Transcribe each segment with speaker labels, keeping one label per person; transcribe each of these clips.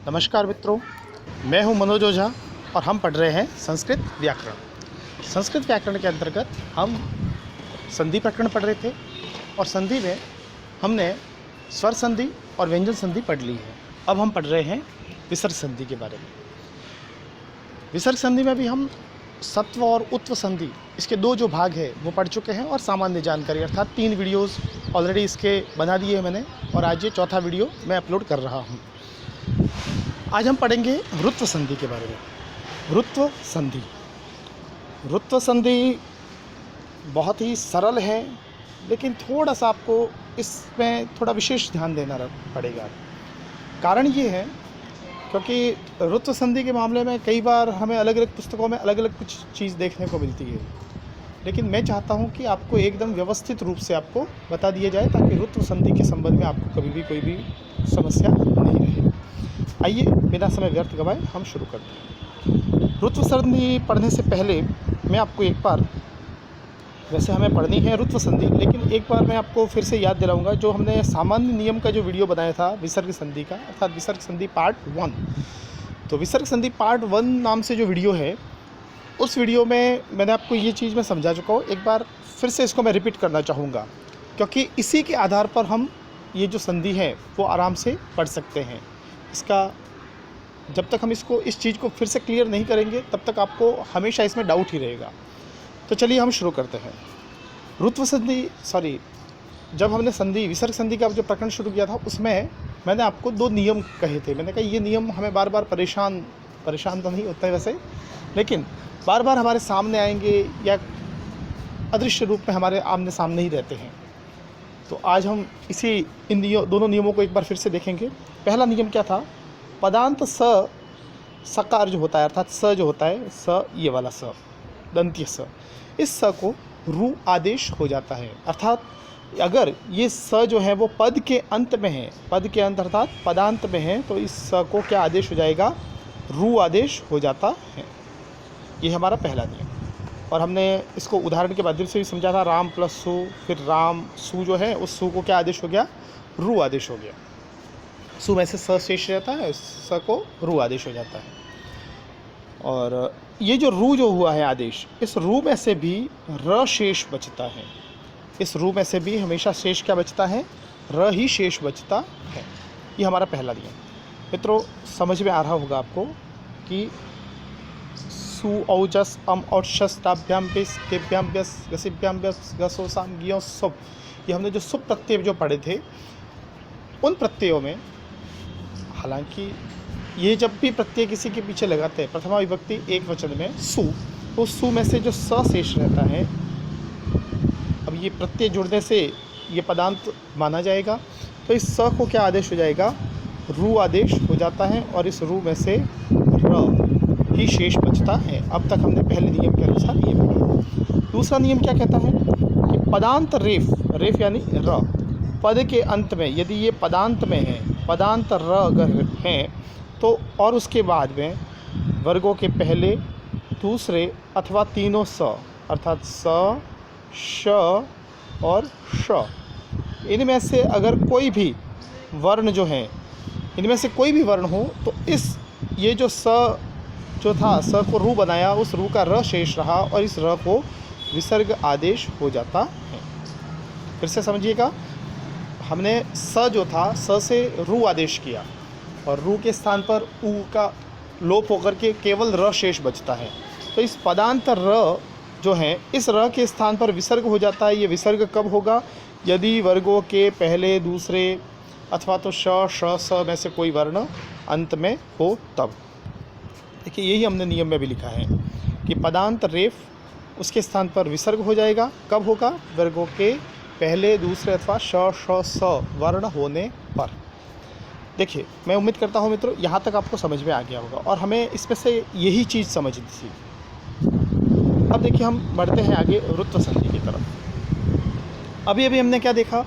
Speaker 1: नमस्कार मित्रों, मैं हूं मनोज ओझा और हम पढ़ रहे हैं संस्कृत व्याकरण। संस्कृत व्याकरण के अंतर्गत हम संधि प्रकरण पढ़ रहे थे और संधि में हमने स्वर संधि और व्यंजन संधि पढ़ ली है। अब हम पढ़ रहे हैं विसर्ग संधि के बारे में। विसर्ग संधि में भी हम सत्व और उत्व संधि, इसके दो जो भाग है वो पढ़ चुके हैं और सामान्य जानकारी अर्थात 3 वीडियोस ऑलरेडी इसके बना दिए हैं मैंने और आज ये चौथा वीडियो मैं अपलोड कर रहा हूँ। आज हम पढ़ेंगे रुत्व संधि के बारे में। रुत्व संधि, रुत्व संधि बहुत ही सरल है, लेकिन थोड़ा सा आपको इसमें थोड़ा विशेष ध्यान देना पड़ेगा। कारण ये है क्योंकि रुत्व संधि के मामले में कई बार हमें अलग अलग पुस्तकों में अलग अलग कुछ चीज़ देखने को मिलती है, लेकिन मैं चाहता हूँ कि आपको एकदम व्यवस्थित रूप से आपको बता दिया जाए ताकि रुत्व संधि के संबंध में आपको कभी भी कोई भी समस्या नहीं रहे। आइए बिना समय व्यर्थ गवाए हम शुरू करते हैं। रुत्व संधि पढ़ने से पहले मैं आपको एक बार, वैसे हमें पढ़नी है रुत्व संधि, लेकिन एक बार मैं आपको फिर से याद दिलाऊंगा जो हमने सामान्य नियम का जो वीडियो बनाया था विसर्ग संधि का, अर्थात विसर्ग संधि पार्ट 1। तो विसर्ग संधि पार्ट 1 नाम से जो वीडियो है, उस वीडियो में मैंने आपको ये चीज़ मैं समझा चुका हूँ। एक बार फिर से इसको मैं रिपीट करना चाहूँगा क्योंकि इसी के आधार पर हम ये जो संधि है वो आराम से पढ़ सकते हैं। इसका जब तक हम इस चीज़ को फिर से क्लियर नहीं करेंगे तब तक आपको हमेशा इसमें डाउट ही रहेगा। तो चलिए हम शुरू करते हैं। रुत्व संधि जब हमने विसर्ग संधि का जो प्रकरण शुरू किया था उसमें मैंने आपको 2 नियम कहे थे। मैंने कहा ये नियम हमें बार बार परेशान तो नहीं होता है वैसे, लेकिन बार बार हमारे सामने आएंगे या अदृश्य रूप में हमारे आमने सामने ही रहते हैं। तो आज हम इन दोनों नियमों को एक बार फिर से देखेंगे। पहला नियम क्या था? पदांत सकार जो होता है, अर्थात स जो होता है, स ये वाला स, दंत्य स, इस स को रू आदेश हो जाता है। अर्थात अगर ये स जो है वो पद के अंत में है, पद के अंत अर्थात पदांत में है, तो इस स को क्या आदेश हो जाएगा? रू आदेश हो जाता है। ये हमारा पहला नियम और हमने इसको उदाहरण के माध्यम से भी समझा था। राम प्लस सु, फिर राम सु जो है उस सु को क्या आदेश हो गया? रू आदेश हो गया। सु में से स शेष रहता है, स को रू आदेश हो जाता है। और ये जो रू जो हुआ है आदेश, इस रू में से भी र शेष बचता है। इस रू में से भी हमेशा शेष क्या बचता है? र ही शेष बचता है। ये हमारा पहला नियम। मित्रों, समझ में आ रहा होगा आपको कि सु औजस अम और शस्ताभ्याम पेस केभ्याम व्यस गसिभ्याम व्यस गसोसाम गियो सुप, ये हमने जो सुप प्रत्यय जो पढ़े थे, उन प्रत्ययों में हालांकि ये जब भी प्रत्यय किसी के पीछे लगाते हैं प्रथमा विभक्ति एक वचन में सु, तो सु में से जो स शेष रहता है, अब ये प्रत्यय जुड़ने से ये पदांत माना जाएगा, तो इस स को क्या आदेश हो जाएगा? रू आदेश हो जाता है और इस रू में से र ही शेष बचता है। अब तक हमने पहले नियम के अनुसार ये पढ़ा। दूसरा नियम क्या कहता है कि पदांत रेफ यानी र, पद के अंत में यदि ये पदांत में है, पदांत र अगर है, तो और उसके बाद में वर्गों के पहले, दूसरे अथवा तीनों स, अर्थात स, श और श, इनमें से अगर कोई भी वर्ण जो है, इनमें से कोई भी वर्ण हो, तो ये जो स जो था, स को रू बनाया, उस रू का र शेष रहा और इस र को विसर्ग आदेश हो जाता है। फिर से समझिएगा, हमने स जो था, स से रू आदेश किया और रू के स्थान पर ऊ का लोप होकर के केवल र शेष बचता है। तो इस पदांत र जो है, इस र के स्थान पर विसर्ग हो जाता है। ये विसर्ग कब होगा? यदि वर्गों के पहले, दूसरे अथवा तो श, श, स में से कोई वर्ण अंत में हो तब। देखिए, यही हमने नियम में भी लिखा है कि पदांत रेफ, उसके स्थान पर विसर्ग हो जाएगा। कब होगा? वर्गों के पहले, दूसरे अथवा श, श, स वर्ण होने पर। देखिए, मैं उम्मीद करता हूँ मित्रों यहाँ तक आपको समझ में आ गया होगा और हमें इसमें से यही चीज़ समझनी थी। अब देखिए, हम बढ़ते हैं आगे रुत्व संधि की तरफ। अभी हमने क्या देखा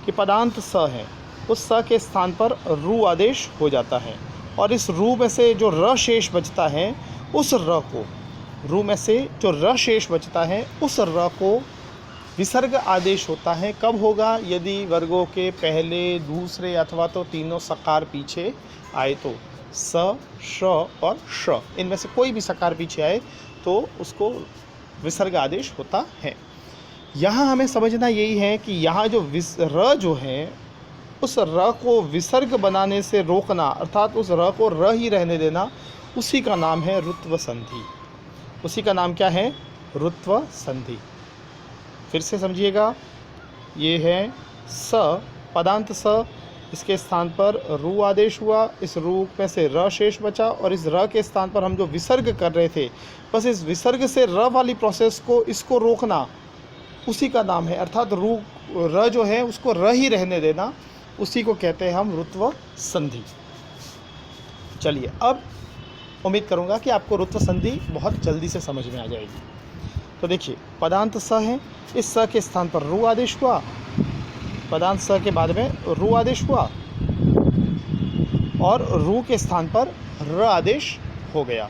Speaker 1: कि पदांत स है, उस स के स्थान पर रू आदेश हो जाता है और इस रू में से जो र शेष बचता है, उस र को, रू में से जो र शेष बचता है उस र को विसर्ग आदेश होता है। कब होगा? यदि वर्गों के पहले, दूसरे अथवा तो तीनों सकार पीछे आए तो। स, श और श, इनमें से कोई भी सकार पीछे आए तो उसको विसर्ग आदेश होता है। यहाँ हमें समझना यही है कि यहाँ जो र जो है, उस र को विसर्ग बनाने से रोकना, अर्थात उस र को र ही रहने देना, उसी का नाम है रुत्व संधि। उसी का नाम क्या है? रुत्व संधि। फिर से समझिएगा, ये है स, पदांत स, इसके स्थान पर रू आदेश हुआ, इस रू में से र शेष बचा, और इस र के स्थान पर हम जो विसर्ग कर रहे थे, बस इस विसर्ग से र वाली प्रोसेस को, इसको रोकना, उसी का नाम है, अर्थात र जो है उसको र ही रहने देना, उसी को कहते हैं हम रुत्व संधि। चलिए, अब उम्मीद करूंगा कि आपको रुत्व संधि बहुत जल्दी से समझ में आ जाएगी। तो देखिए, पदांत स है, इस स के स्थान पर रू आदेश हुआ, पदांत स के बाद में रू आदेश हुआ, और रू के स्थान पर र आदेश हो गया।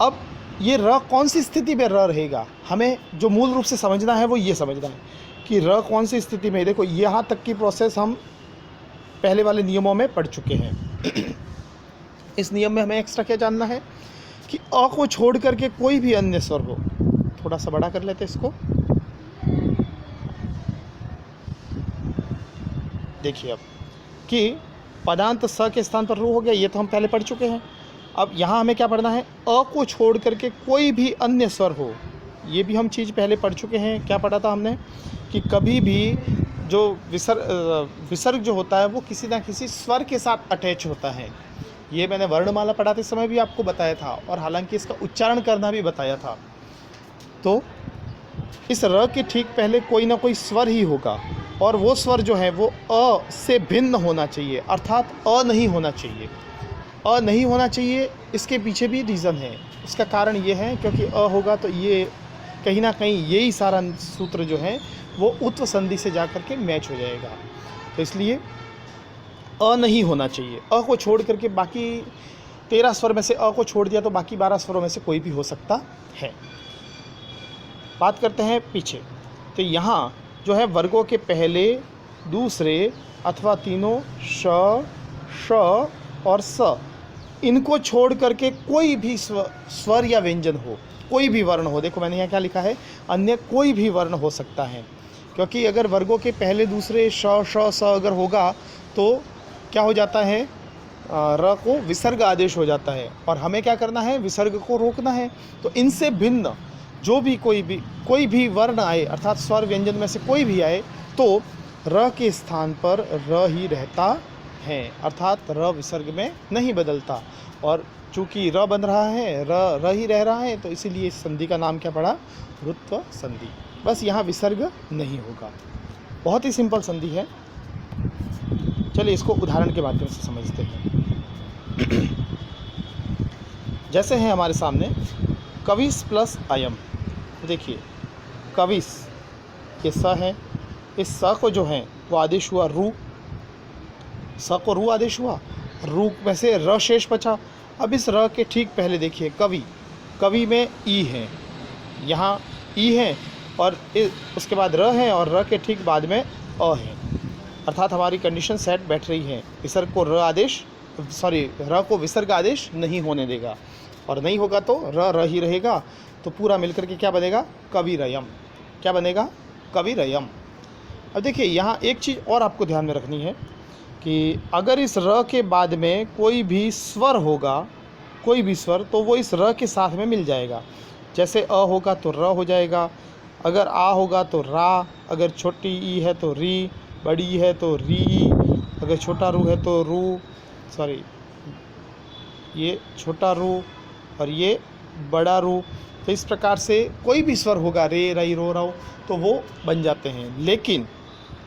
Speaker 1: अब ये र कौन सी स्थिति में र रहेगा, हमें जो मूल रूप से समझना है वो ये समझना है कि र कौन सी स्थिति में। देखो, यहाँ तक की प्रोसेस हम पहले वाले नियमों में पढ़ चुके हैं। इस नियम में हमें एक्स्ट्रा क्या जानना है कि अ को छोड़ करके कोई भी अन्य स्वर हो। थोड़ा सा बड़ा कर लेते हैं इसको। देखिए अब कि पदांत स के स्थान पर रू हो गया, ये तो हम पहले पढ़ चुके हैं। अब यहाँ हमें क्या पढ़ना है? अ को छोड़ करके कोई भी अन्य स्वर हो, ये भी हम चीज़ पहले पढ़ चुके हैं। क्या पढ़ा था हमने कि कभी भी जो विसर्ग जो होता है वो किसी ना किसी स्वर के साथ अटैच होता है। ये मैंने वर्णमाला पढ़ाते समय भी आपको बताया था, और हालांकि इसका उच्चारण करना भी बताया था। तो इस र के ठीक पहले कोई ना कोई स्वर ही होगा, और वो स्वर जो है वो अ से भिन्न होना चाहिए, अर्थात अ नहीं होना चाहिए। अ नहीं होना चाहिए, इसके पीछे भी रीज़न है। इसका कारण ये है क्योंकि अ होगा तो ये कहीं ना कहीं यही सारा सूत्र जो है वो उत्व संधि से जा कर के मैच हो जाएगा। तो इसलिए अ नहीं होना चाहिए। अ को छोड़ करके बाकी 13 स्वर में से अ को छोड़ दिया तो बाकी 12 स्वरों में से कोई भी हो सकता है। बात करते हैं पीछे। तो यहाँ जो है वर्गों के पहले, दूसरे अथवा तीनों श, श और स, इनको छोड़ करके कोई भी स्वर या व्यंजन हो, कोई भी वर्ण हो। देखो मैंने यहाँ क्या लिखा है, अन्य कोई भी वर्ण हो सकता है, क्योंकि अगर वर्गों के पहले, दूसरे श, श, स अगर होगा तो क्या हो जाता है, र को विसर्ग आदेश हो जाता है, और हमें क्या करना है? विसर्ग को रोकना है। तो इनसे भिन्न जो भी कोई भी वर्ण आए, अर्थात स्वर व्यंजन में से कोई भी आए, तो र के स्थान पर र ही रहता है, अर्थात र विसर्ग में नहीं बदलता। और चूंकि र बन रहा है, र ही रह रहा है, तो इसीलिए इस संधि का नाम क्या पड़ा? रुत्व संधि। बस यहाँ विसर्ग नहीं होगा। बहुत ही सिंपल संधि है। चलिए इसको उदाहरण के माध्यम से समझते हैं। जैसे है हमारे सामने कविस प्लस अयम। देखिए, कविस ये स है, इस स को जो है वो आदेश हुआ रू, स को रू आदेश हुआ, रू में से र शेष बचा। अब इस र के ठीक पहले देखिए कवि, कवि में ई है, यहाँ ई है, और उसके बाद र है, और र के ठीक बाद में अ है, अर्थात हमारी कंडीशन सेट बैठ रही है। विसर्ग को र को विसर्ग आदेश नहीं होने देगा, और नहीं होगा तो र ही रहेगा। तो पूरा मिलकर के क्या बनेगा? कविरयम। क्या बनेगा? कविरयम। अब देखिए, यहाँ एक चीज़ और आपको ध्यान में रखनी है कि अगर इस र के बाद में कोई भी स्वर होगा, कोई भी स्वर, तो वो इस र के साथ में मिल जाएगा। जैसे अ होगा तो र हो जाएगा, अगर आ होगा तो रा, अगर छोटी ई है तो री, बड़ी ई है तो री, अगर छोटा रू है तो रू, ये छोटा रू और ये बड़ा रू। तो इस प्रकार से कोई भी स्वर होगा, रे, रई, रो, रौ, तो वो बन जाते हैं। लेकिन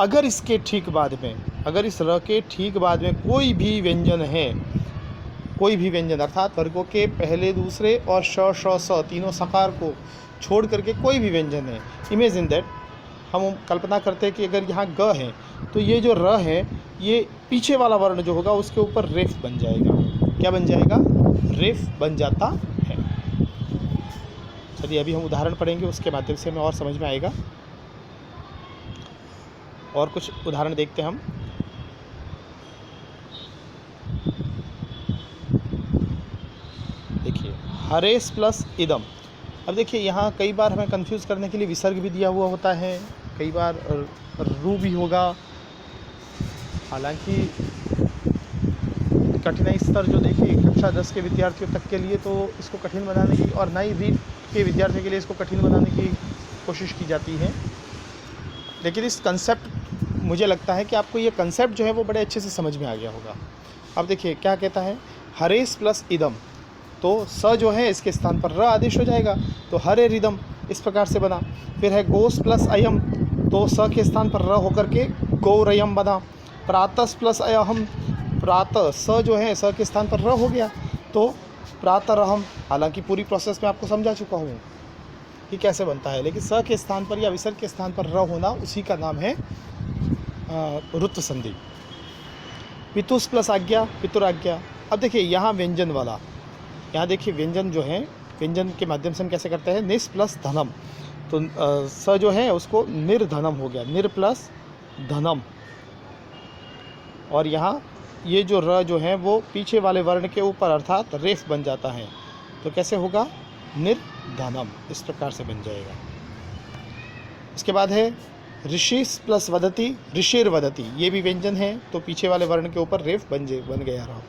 Speaker 1: अगर इसके ठीक बाद में, अगर इस र के ठीक बाद में कोई भी व्यंजन है, कोई भी व्यंजन अर्थात वर्गों के पहले, दूसरे और श, श, स तीनों सकार को छोड़ करके कोई भी व्यंजन है, इमेजिन दैट, हम कल्पना करते हैं कि अगर यहाँ ग है तो ये जो र है, ये पीछे वाला वर्ण जो होगा उसके ऊपर रेफ बन जाएगा। क्या बन जाएगा? रेफ बन जाता है। चलिए अभी हम उदाहरण पढ़ेंगे, उसके माध्यम से हमें और समझ में आएगा। और कुछ उदाहरण देखते हैं हम। हरेस प्लस इदम। अब देखिए यहाँ कई बार हमें कंफ्यूज करने के लिए विसर्ग भी दिया हुआ होता है, कई बार रू भी होगा। हालांकि कठिनाई स्तर जो देखिए कक्षा 10 के विद्यार्थियों तक के लिए तो इसको कठिन बनाने की, और ना ही रीड के विद्यार्थियों के लिए इसको कठिन बनाने की कोशिश की जाती है। लेकिन इस कंसेप्ट, मुझे लगता है कि आपको ये कंसेप्ट जो है वो बड़े अच्छे से समझ में आ गया होगा। अब देखिए क्या कहता है, हरेस प्लस इदम, तो स जो है इसके स्थान पर र आदेश हो जाएगा, तो हरे रिदम इस प्रकार से बना। फिर है गोस प्लस अयम, तो स के स्थान पर र होकर के गौरयम बना। प्रातस प्लस अयहम, प्रातः स जो है स के स्थान पर र हो गया, तो प्रातरहम। हालांकि पूरी प्रोसेस में आपको समझा चुका हूँ कि कैसे बनता है, लेकिन स के स्थान पर या विसर्ग के स्थान पर र होना, उसी का नाम है रुत्व संधि। पितुस प्लस आज्ञा, पितुराज्ञा। अब देखिए यहाँ व्यंजन वाला, यहाँ देखिए व्यंजन जो है, व्यंजन के माध्यम से हम कैसे करते हैं, निस प्लस धनम, तो स जो है उसको निर्धनम हो गया, निर प्लस धनम। और यहाँ ये जो र जो है वो पीछे वाले वर्ण के ऊपर अर्थात रेफ बन जाता है, तो कैसे होगा, निर्धनम, इस प्रकार से बन जाएगा। इसके बाद है ऋषिस प्लस वदति, ऋषिर वदति, ये भी व्यंजन है, तो पीछे वाले वर्ण के ऊपर रेफ बन गया रहा।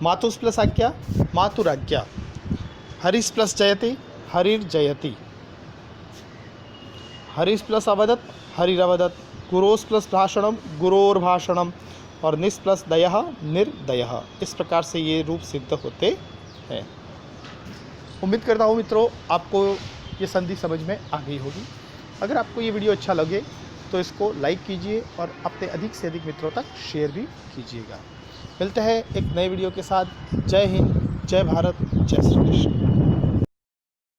Speaker 1: मातुस प्लस आज्ञा, मातुराज्ञा। हरिस प्लस जयति, हरिर जयति। हरिस प्लस अवदत, हरिरवदत। गुरोस प्लस भाषणम, गुरोर्भाषणम। और निस प्लस दयः, निर्दयः। इस प्रकार से ये रूप सिद्ध होते हैं। उम्मीद करता हूँ मित्रों आपको ये संधि समझ में आ गई होगी। अगर आपको ये वीडियो अच्छा लगे तो इसको लाइक कीजिए और अपने अधिक से अधिक मित्रों तक शेयर भी कीजिएगा। मिलते हैं एक नए वीडियो के साथ। जय हिंद, जय भारत, जय श्री कृष्ण।